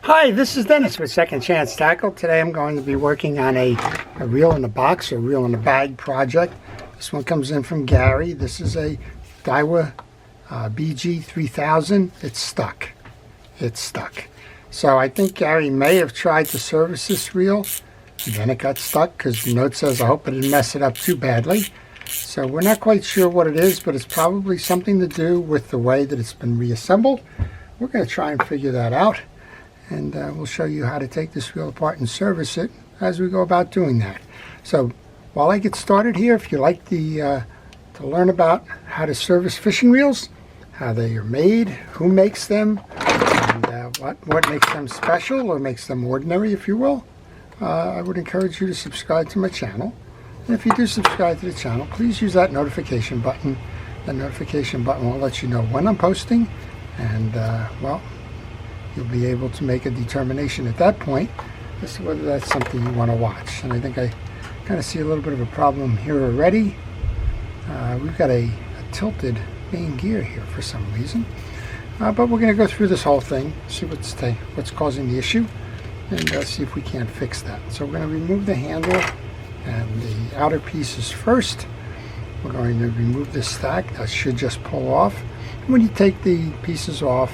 Hi, this is Dennis with Second Chance Tackle. Today I'm going to be working on a reel in a box or reel in a bag project. This one comes in from Gary. This is a Daiwa BG 3000. It's stuck. It's stuck. So I think Gary may have tried to service this reel, and then it got stuck because the note says, I hope I didn't mess it up too badly. So we're not quite sure what it is, but it's probably something to do with the way that it's been reassembled. We're going to try and figure that out. And we'll show you how to take this reel apart and service it as we go about doing that. So while I get started here, if you like to learn about how to service fishing reels, how they are made, who makes them, and what makes them special or makes them ordinary, if you will, I would encourage you to subscribe to my channel. And if you do subscribe to the channel, please use that notification button. The notification button will let you know when I'm posting, and well, you'll be able to make a determination at that point as to whether that's something you want to watch. And I think I kind of see a little bit of a problem here already. We've got a tilted main gear here for some reason. But we're going to go through this whole thing, see what's causing the issue, and see if we can't fix that. So we're going to remove the handle and the outer pieces first. We're going to remove this stack. That should just pull off. And when you take the pieces off,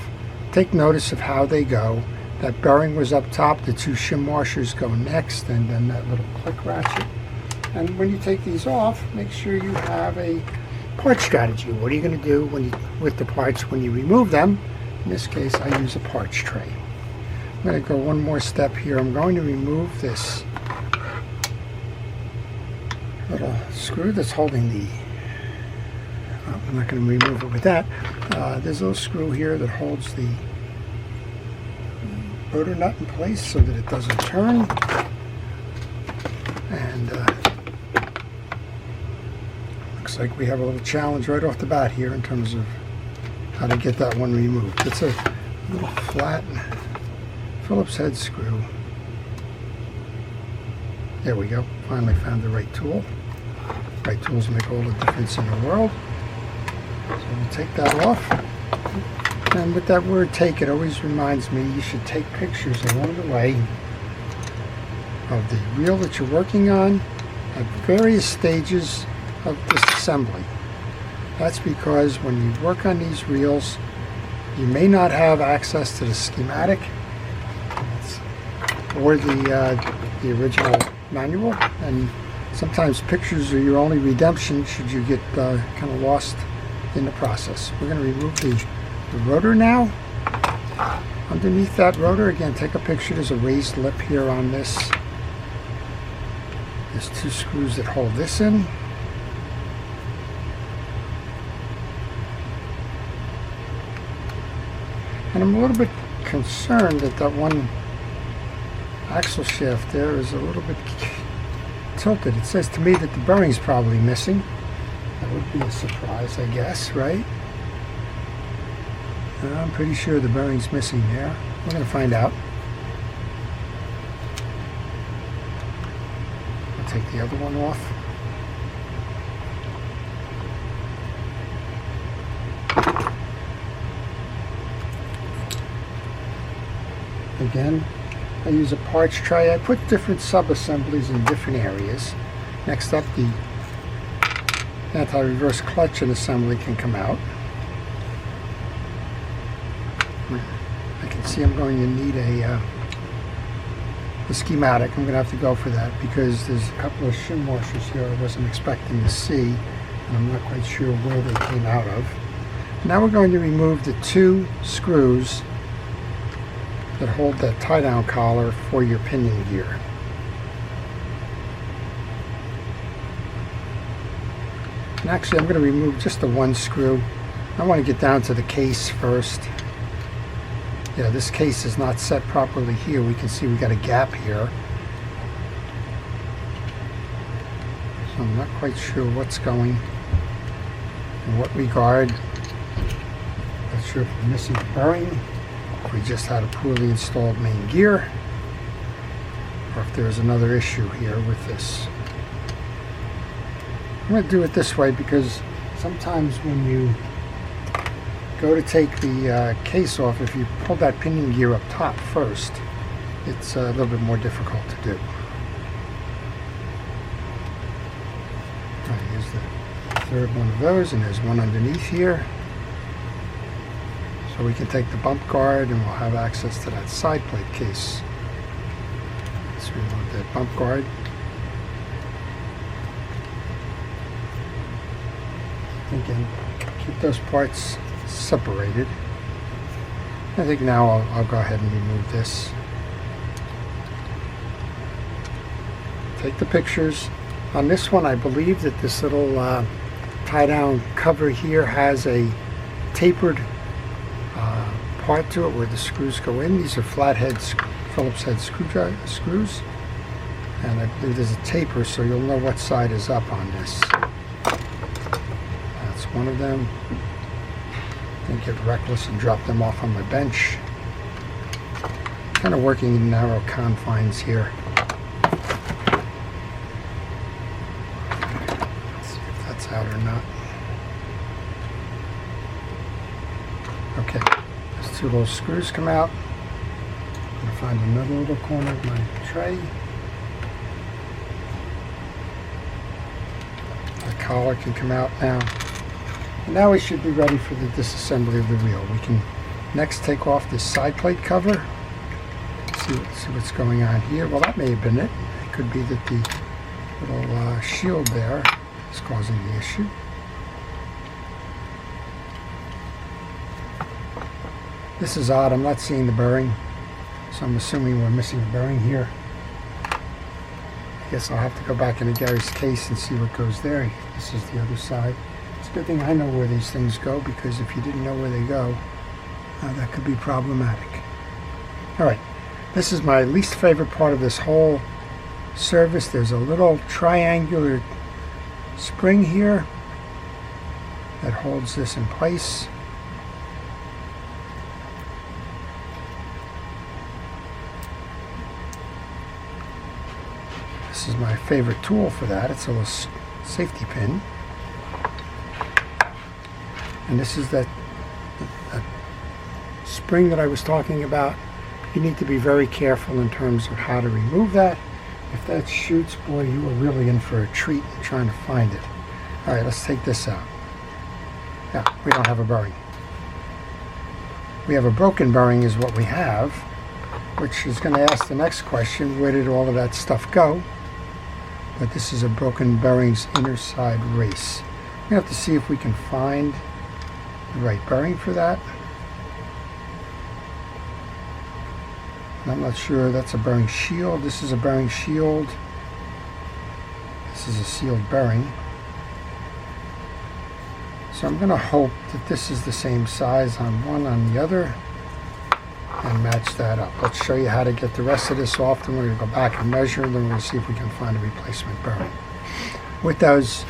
take notice of how they go. That bearing was up top, the two shim washers go next, and then that little click ratchet. And when you take these off, make sure you have a part strategy. What are you going to do with the parts when you remove them? In this case, I use a parts tray. I'm going to go one more step here. I'm going to remove this little screw that's holding the... I'm not going to remove it with that. There's a little screw here that holds the rotor nut in place so that it doesn't turn. And looks like we have a little challenge right off the bat here in terms of how to get that one removed. It's a little flat Phillips head screw. There we go. Finally found the right tool. Right tools make all the difference in the world. So we'll take that off. And with that word take, it always reminds me you should take pictures along the way of the reel that you're working on at various stages of disassembly. That's because when you work on these reels, you may not have access to the schematic or the original manual, and sometimes pictures are your only redemption should you get kind of lost in the process. We're going to remove the rotor now. Underneath that rotor, again, take a picture. There's a raised lip here on this. There's two screws that hold this in. And I'm a little bit concerned that that one axle shaft there is a little bit tilted. It says to me that the bearing's probably missing. That would be a surprise, I guess, right? I'm pretty sure the bearing's missing there. We're going to find out. I'll take the other one off. Again, I use a parts tray. I put different sub-assemblies in different areas. Next up, the anti-reverse clutch and assembly can come out. I can see I'm going to need a schematic. I'm going to have to go for that because there's a couple of shim washers here I wasn't expecting to see, and I'm not quite sure where they came out of. Now we're going to remove the two screws that hold that tie-down collar for your pinion gear. And actually, I'm going to remove just the one screw. I want to get down to the case first. Yeah, this case is not set properly here. We can see we got a gap here. So I'm not quite sure what's going in what regard. Not sure if we're missing a bearing, if we just had a poorly installed main gear, or if there's another issue here with this. I'm going to do it this way because sometimes when you go to take the case off, if you pull that pinion gear up top first, it's a little bit more difficult to do. All right, here's the third one of those, and there's one underneath here. So we can take the bump guard and we'll have access to that side plate case. Let's remove that bump guard. Again, keep those parts separated. I think now I'll go ahead and remove this. Take the pictures. On this one, I believe that this little tie-down cover here has a tapered part to it where the screws go in. These are flathead Phillips head screws, and I believe there's a taper, so you'll know what side is up on this. That's one of them. Don't get reckless and drop them off on my bench. Kind of working in narrow confines here. Let's see if that's out or not. Okay, those two little screws come out. I'm going to find another little corner of my tray. The collar can come out now. And now we should be ready for the disassembly of the wheel. We can next take off this side plate cover. See what's going on here. Well, that may have been it. It could be that the little shield there is causing the issue. This is odd. I'm not seeing the bearing, so I'm assuming we're missing a bearing here. I guess I'll have to go back into Gary's case and see what goes there. This is the other side. It's a good thing I know where these things go, because if you didn't know where they go, that could be problematic. All right, this is my least favorite part of this whole service. There's a little triangular spring here that holds this in place. This is my favorite tool for that. It's a little safety pin. And this is that spring that I was talking about. You need to be very careful in terms of how to remove that. If that shoots, boy, you are really in for a treat in trying to find it. All right, let's take this out. Yeah, we don't have a bearing. We have a broken bearing is what we have, which is going to ask the next question, where did all of that stuff go? But this is a broken bearings inner side race. We have to see if we can find the right bearing for that. And I'm not sure. That's a bearing shield. This is a bearing shield. This is a sealed bearing. So I'm going to hope that this is the same size on one on the other and match that up. Let's show you how to get the rest of this off. Then we're going to go back and measure, and then we're going to see if we can find a replacement bearing. With those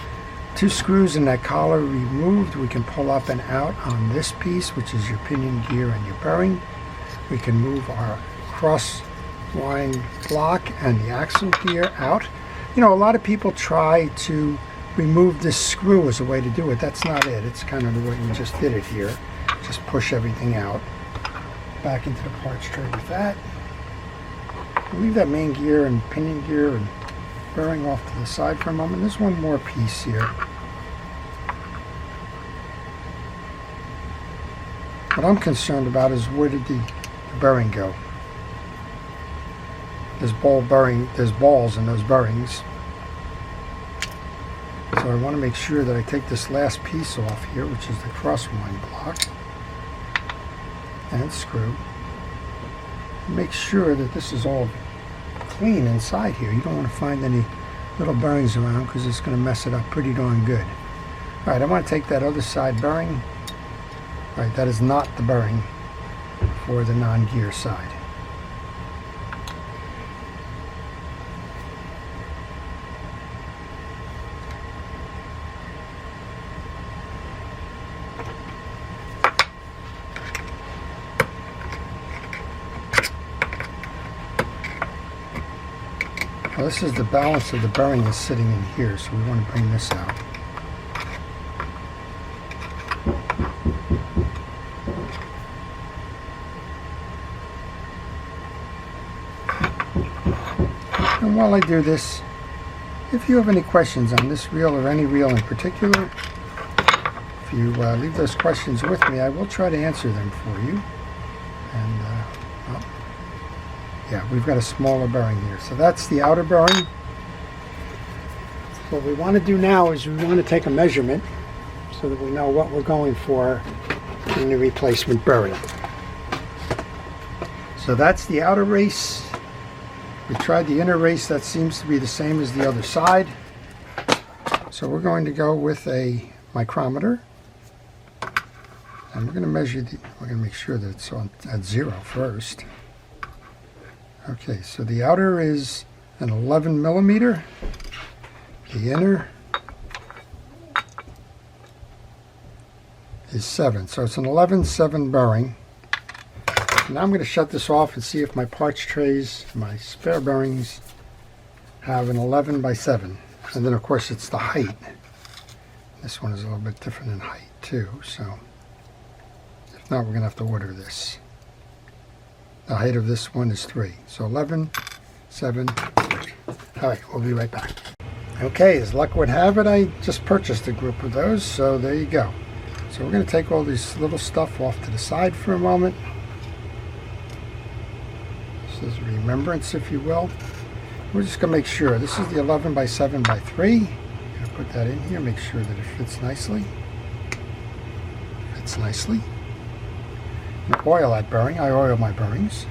two screws and that collar removed, we can pull up and out on this piece, which is your pinion gear and your bearing. We can move our cross-wind block and the axle gear out. You know, a lot of people try to remove this screw as a way to do it. That's not it. It's kind of the way we just did it here. Just push everything out. Back into the parts tray with that. We'll leave that main gear and pinion gear and bearing off to the side for a moment. There's one more piece here. What I'm concerned about is where did the bearing go? There's balls in those bearings. So I want to make sure that I take this last piece off here, which is the cross-wind block and screw. Make sure that this is all clean inside here. You don't want to find any little bearings around, because it's going to mess it up pretty darn good. Alright, I want to take that other side bearing. Alright, that is not the bearing for the non-gear side. Well, this is the balance of the bearing is sitting in here, so we want to bring this out. And while I do this, if you have any questions on this reel or any reel in particular, if you leave those questions with me, I will try to answer them for you. And well, yeah, we've got a smaller bearing here. So that's the outer bearing. What we want to do now is we want to take a measurement so that we know what we're going for in the replacement bearing. So that's the outer race. We tried the inner race. That seems to be the same as the other side. So we're going to go with a micrometer. And we're going to measure we're going to make sure that it's at 0 first. Okay, so the outer is an 11 millimeter. The inner is 7. So it's an 11/7 bearing. Now I'm going to shut this off and see if my parts trays, my spare bearings, have an 11/7. And then of course it's the height. This one is a little bit different in height too, so if not, we're going to have to order this. The height of this one is 3. So 11/7. All right, we'll be right back. Okay, as luck would have it, I just purchased a group of those, so there you go. So we're going to take all this little stuff off to the side for a moment. This is remembrance, if you will. We're just going to make sure. This is the 11/7/3. I'm going to put that in here, make sure that it fits nicely. Fits nicely. I'm going to oil that bearing. I oil my bearings.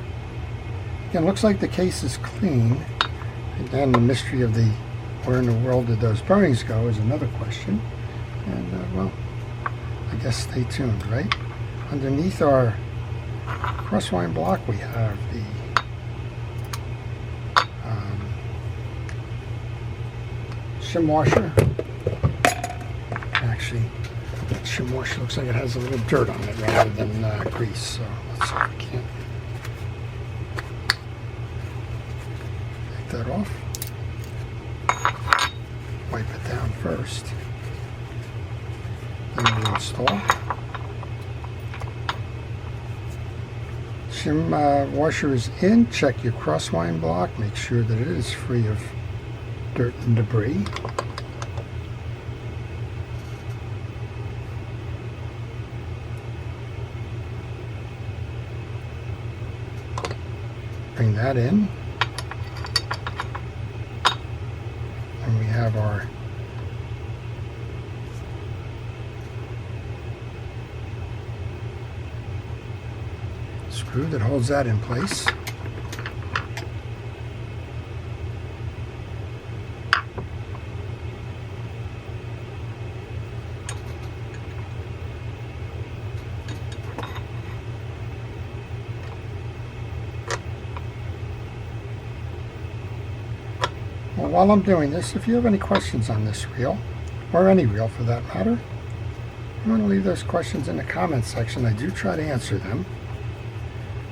Again, looks like the case is clean. Again, the mystery of where in the world did those bearings go is another question. And, well, I guess stay tuned, right? Underneath our crosswind block, we have the shim washer. Actually, that shim washer looks like it has a little dirt on it rather than grease. So let's see if we can take that off. Wipe it down first. Then we install. Shim washer is in. Check your crosswind block. Make sure that it is free of dirt and debris. Bring that in. And we have our screw that holds that in place. Well, while I'm doing this, if you have any questions on this reel, or any reel for that matter, I'm going to leave those questions in the comments section. I do try to answer them.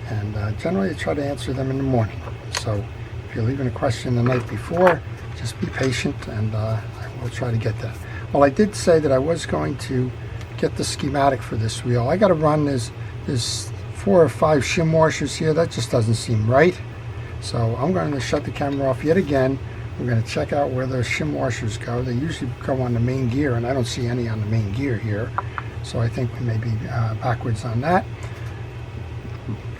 And generally I try to answer them in the morning. So if you're leaving a question the night before, just be patient and I will try to get that. Well, I did say that I was going to get the schematic for this reel. I got to run, there's 4 or 5 shim washers here. That just doesn't seem right. So I'm going to shut the camera off yet again. We're going to check out where those shim washers go. They usually go on the main gear, and I don't see any on the main gear here. So I think we may be backwards on that.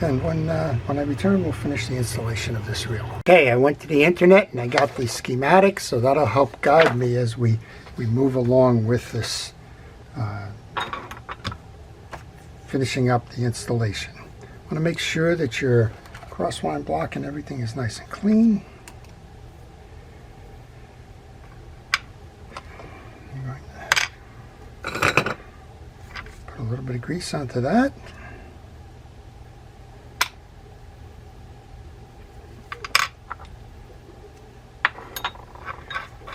And when I return, we'll finish the installation of this reel. Okay, I went to the internet and I got the schematics, so that'll help guide me as we move along with this, finishing up the installation. I want to make sure that your crosswind block and everything is nice and clean. Put a little bit of grease onto that.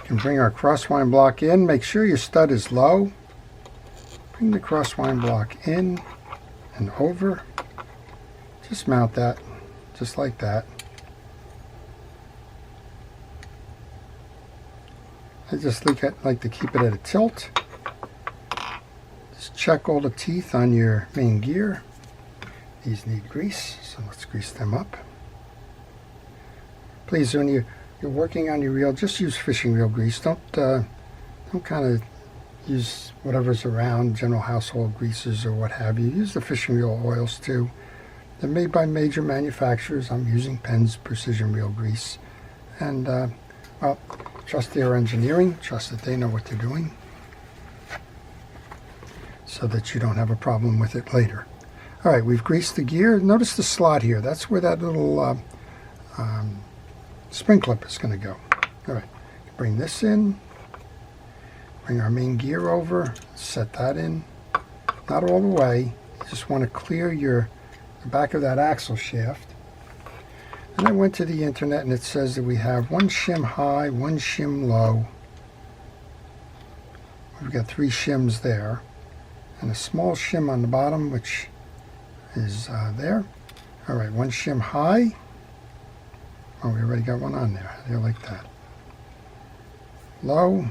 Can bring our crosswind block in. Make sure your stud is low. Bring the crosswind block in and over. Just mount that just like that. I just like to keep it at a tilt. Just check all the teeth on your main gear. These need grease, so let's grease them up. please, when you're working on your reel, just use fishing reel grease. Don't kind of use whatever's around, general household greases or what have you. Use the fishing reel oils too. They're made by major manufacturers. I'm using Penn's Precision Reel Grease. And, well, trust their engineering. Trust that they know what they're doing, so that you don't have a problem with it later. All right, we've greased the gear. Notice the slot here. That's where that little spring clip is going to go. All right, bring this in. Bring our main gear over. Set that in. Not all the way. You just want to clear the back of that axle shaft. And I went to the internet and it says that we have 1 shim high, 1 shim low. We've got 3 shims there. And a small shim on the bottom, which is there. All right, 1 shim high. Oh, we already got one on there. How do you like that? Low.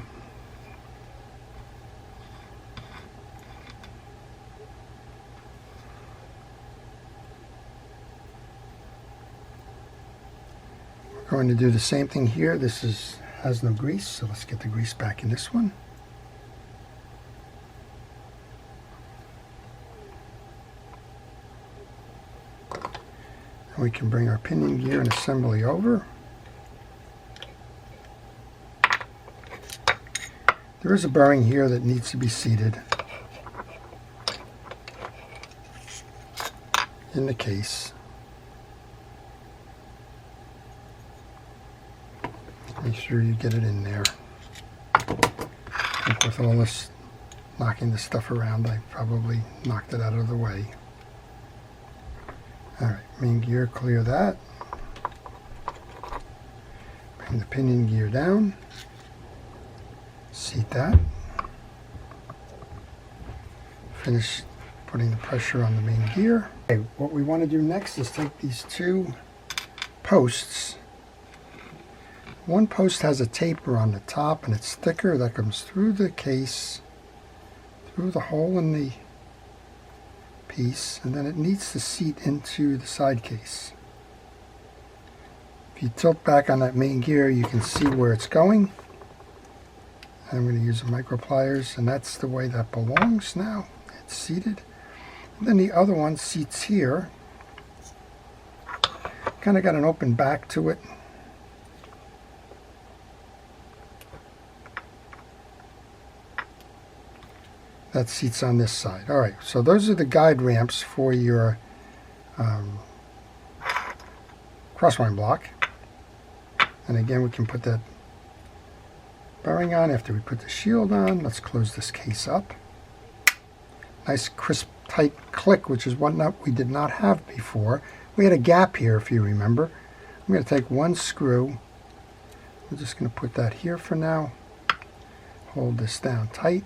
We're going to do the same thing here. This has no grease, so let's get the grease back in this one. And we can bring our pinion gear and assembly over. There is a bearing here that needs to be seated in the case. Make sure you get it in there. I think with all this knocking this stuff around, I probably knocked it out of the way. Alright, main gear, clear that. Bring the pinion gear down. Seat that. Finish putting the pressure on the main gear. Okay, what we want to do next is take these 2 posts. One post has a taper on the top and it's thicker that comes through the case, through the hole in the piece, and then it needs to seat into the side case. If you tilt back on that main gear, you can see where it's going. I'm going to use the micro pliers, and that's the way that belongs now. It's seated. And then the other one seats here. Kind of got an open back to it. That seats on this side. All right, so those are the guide ramps for your crosswind block. And again, we can put that bearing on after we put the shield on. Let's close this case up. Nice, crisp, tight click, which is what we did not have before. We had a gap here, if you remember. I'm going to take 1 screw. We're just going to put that here for now. Hold this down tight.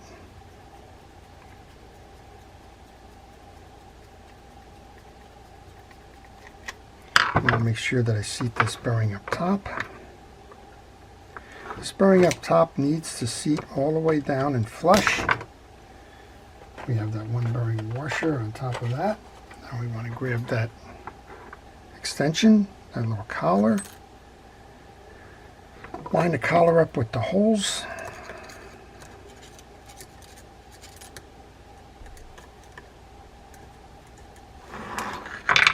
I'm going to make sure that I seat this bearing up top. This bearing up top needs to seat all the way down and flush. We have that 1 bearing washer on top of that. Now we want to grab that extension, that little collar. Line the collar up with the holes.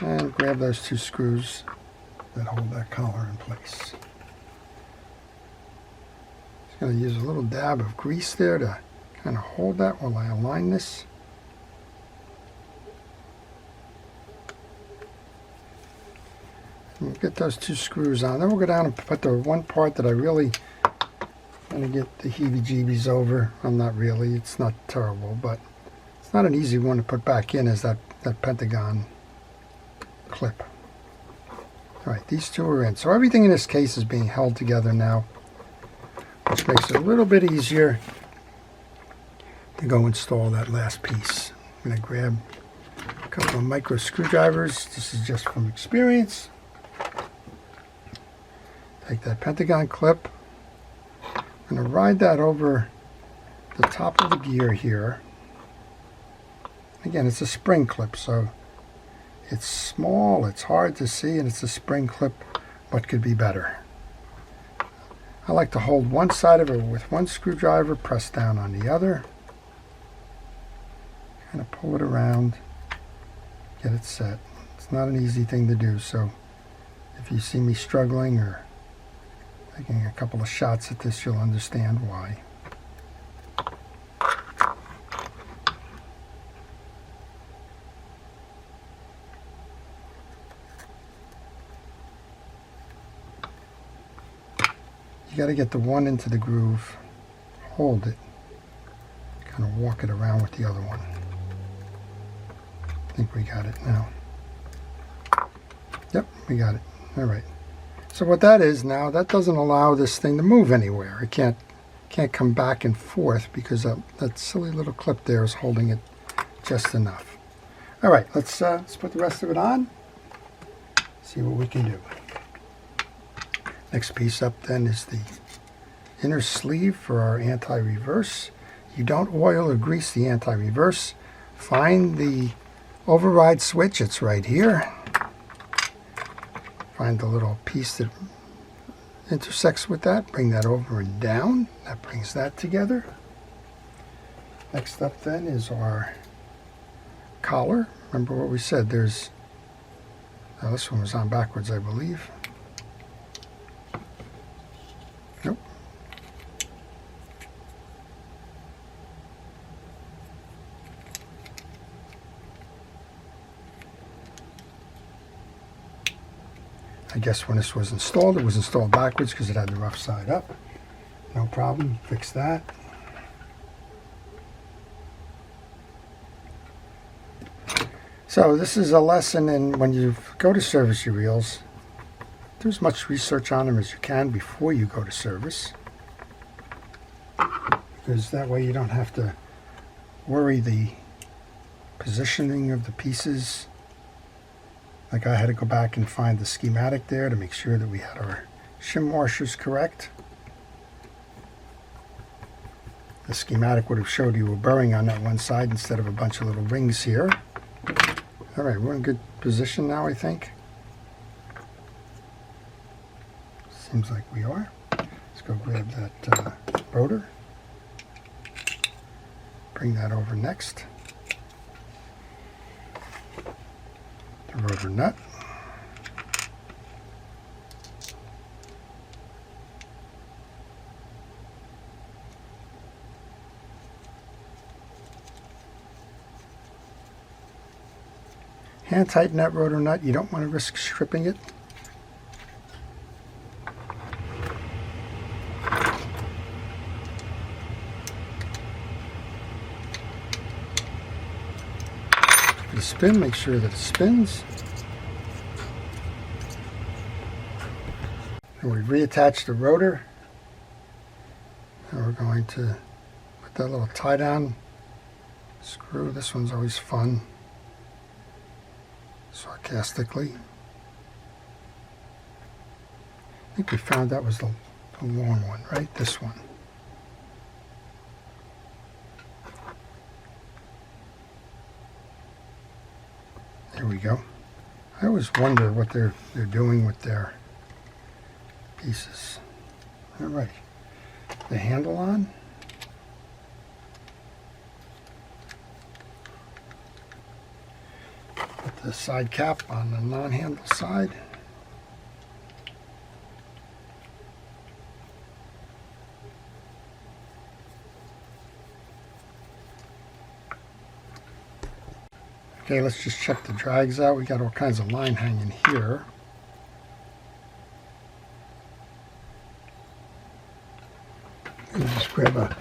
And grab those 2 screws that hold that collar in place. Just going to use a little dab of grease there to kind of hold that while I align this. And we'll get those 2 screws on. Then we'll go down and put the one part that I really want to get the heebie-jeebies over. I'm not really. It's not terrible, but it's not an easy one to put back in, is that pentagon clip. Alright, these 2 are in. So everything in this case is being held together now, which makes it a little bit easier to go install that last piece. I'm going to grab a couple of micro screwdrivers. This is just from experience. Take that pentagon clip. I'm going to ride that over the top of the gear here. Again, it's a spring clip, so it's small, it's hard to see, and it's a spring clip. What could be better? I like to hold one side of it with one screwdriver, press down on the other, kind of pull it around, get it set. It's not an easy thing to do, so if you see me struggling or taking a couple of shots at this, you'll understand why. You got to get the one into the groove, hold it, kind of walk it around with the other one. I think we got it now. Yep, we got it. All right. So what that is now, that doesn't allow this thing to move anywhere. It can't come back and forth because that silly little clip there is holding it just enough. All right, let's put the rest of it on. See what we can do. Next piece up then is the inner sleeve for our anti-reverse. You don't oil or grease the anti-reverse. Find the override switch, it's right here. Find the little piece that intersects with that, bring that over and down. That brings that together. Next up then is our collar. Remember what we said, there's, now this one was on backwards, I believe. Nope. I guess when this was installed, it was installed backwards because it had the rough side up. No problem, fix that. So this is a lesson in when you go to service your reels, do as much research on them as you can before you go to service. Because that way you don't have to worry the positioning of the pieces. Like I had to go back and find the schematic there to make sure that we had our shim washers correct. The schematic would have showed you a burring on that one side instead of a bunch of little rings here. All right, we're in good position now, I think. Seems like we are. Let's go grab that rotor. Bring that over next. The rotor nut. Hand tighten that rotor nut. You don't want to risk stripping it. The spin, make sure that it spins. And we reattach the rotor. And we're going to put that little tie down screw. This one's always fun. Sarcastically. I think we found that was the long one, right? This one. There we go. I always wonder what they're doing with their pieces. All right. The handle on. Put the side cap on the non-handle side. Okay, let's just check the drags out. We got all kinds of line hanging here. And just grab a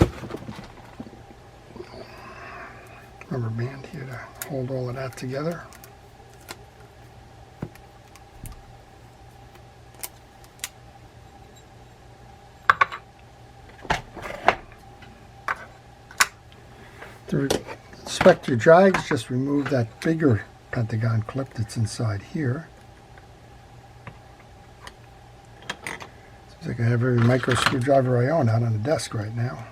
rubber band here to hold all of that together. To inspect your drags, just remove that bigger pentagon clip that's inside here. Seems like I have every micro screwdriver I own out on the desk right now.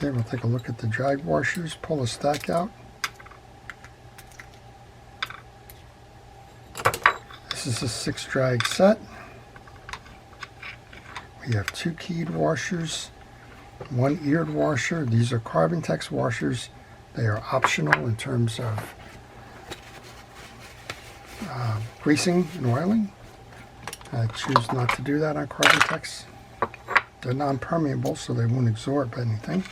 Okay, we'll take a look at the drag washers, pull the stack out. This is a 6 drag set. We have 2 keyed washers, 1 eared washer. These are Carbon-Tex washers. They are optional in terms of greasing and oiling. I choose not to do that on Carbon-Tex. They're non-permeable, so they won't absorb anything.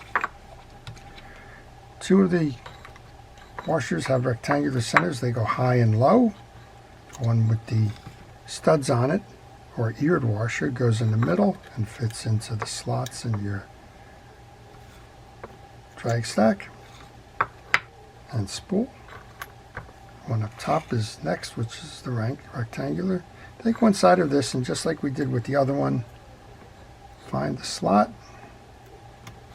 2 of the washers have rectangular centers. They go high and low. One with the studs on it, or eared washer, goes in the middle and fits into the slots in your drag stack and spool. One up top is next, which is the rectangular. Take one side of this, and just like we did with the other one, find the slot,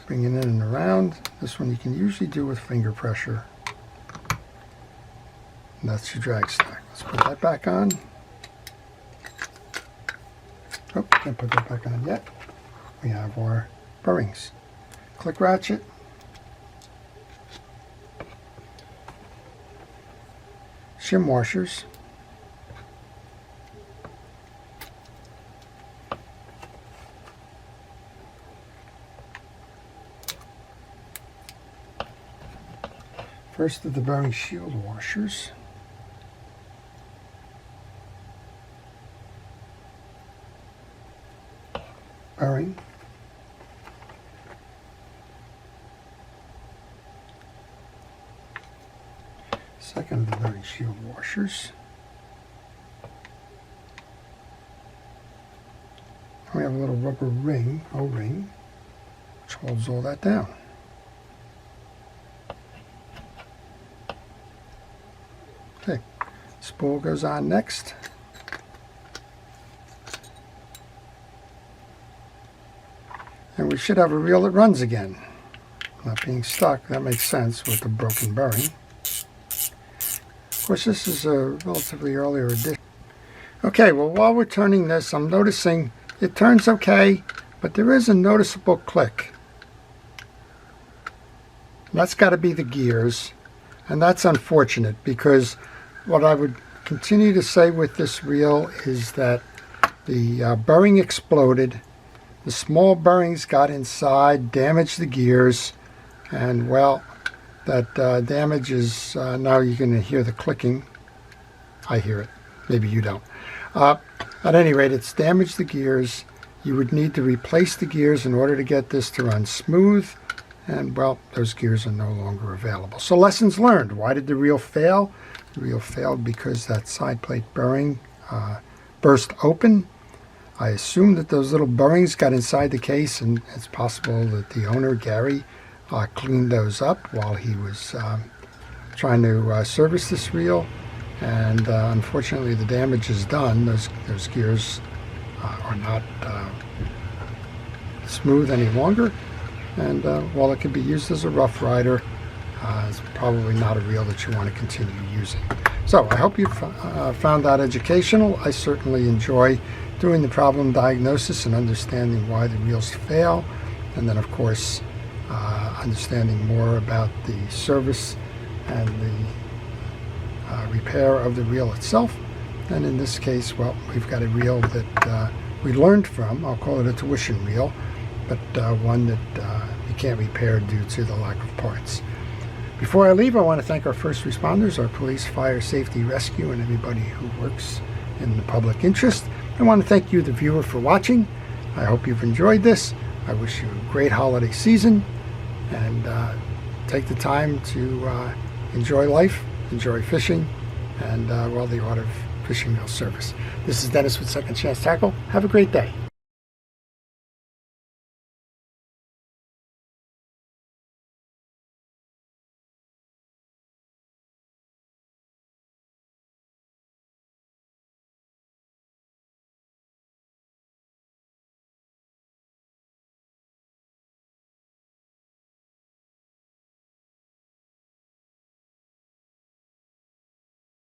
bring it in and around. This one you can usually do with finger pressure. And that's your drag stack. Let's put that back on. Oh, can't put that back on yet. We have our bearings. Click ratchet. Shim washers. First of the bearing shield washers. Bearing. Second of the bearing shield washers. We have a little rubber ring, O-ring, which holds all that down. Okay, spool goes on next. And we should have a reel that runs again. Not being stuck, that makes sense with the broken bearing. Of course, this is a relatively earlier edition. Okay, well, while we're turning this, I'm noticing it turns okay, but there is a noticeable click. That's got to be the gears, and that's unfortunate, because what I would continue to say with this reel is that the bearing exploded. The small bearings got inside, damaged the gears, and well, that damage is, now you're going to hear the clicking. I hear it. Maybe you don't. At any rate, it's damaged the gears. You would need to replace the gears in order to get this to run smooth, and well, those gears are no longer available. So lessons learned. Why did the reel fail? The reel failed because that side plate bearing burst open. I assume that those little bearings got inside the case, and it's possible that the owner, Gary, cleaned those up while he was trying to service this reel. And unfortunately, the damage is done. Those gears are not smooth any longer. And while it can be used as a rough rider, it's probably not a reel that you want to continue using. So I hope you found that educational. I certainly enjoy doing the problem diagnosis and understanding why the reels fail, and then of course understanding more about the service and the repair of the reel itself. And in this case, well, we've got a reel that we learned from. I'll call it a tuition reel, but one that we can't repair due to the lack of parts. Before I leave, I want to thank our first responders, our police, fire, safety, rescue, and everybody who works in the public interest. I want to thank you, the viewer, for watching. I hope you've enjoyed this. I wish you a great holiday season, and take the time to enjoy life, enjoy fishing, and well, the art of fishing reel service. This is Dennis with Second Chance Tackle. Have a great day.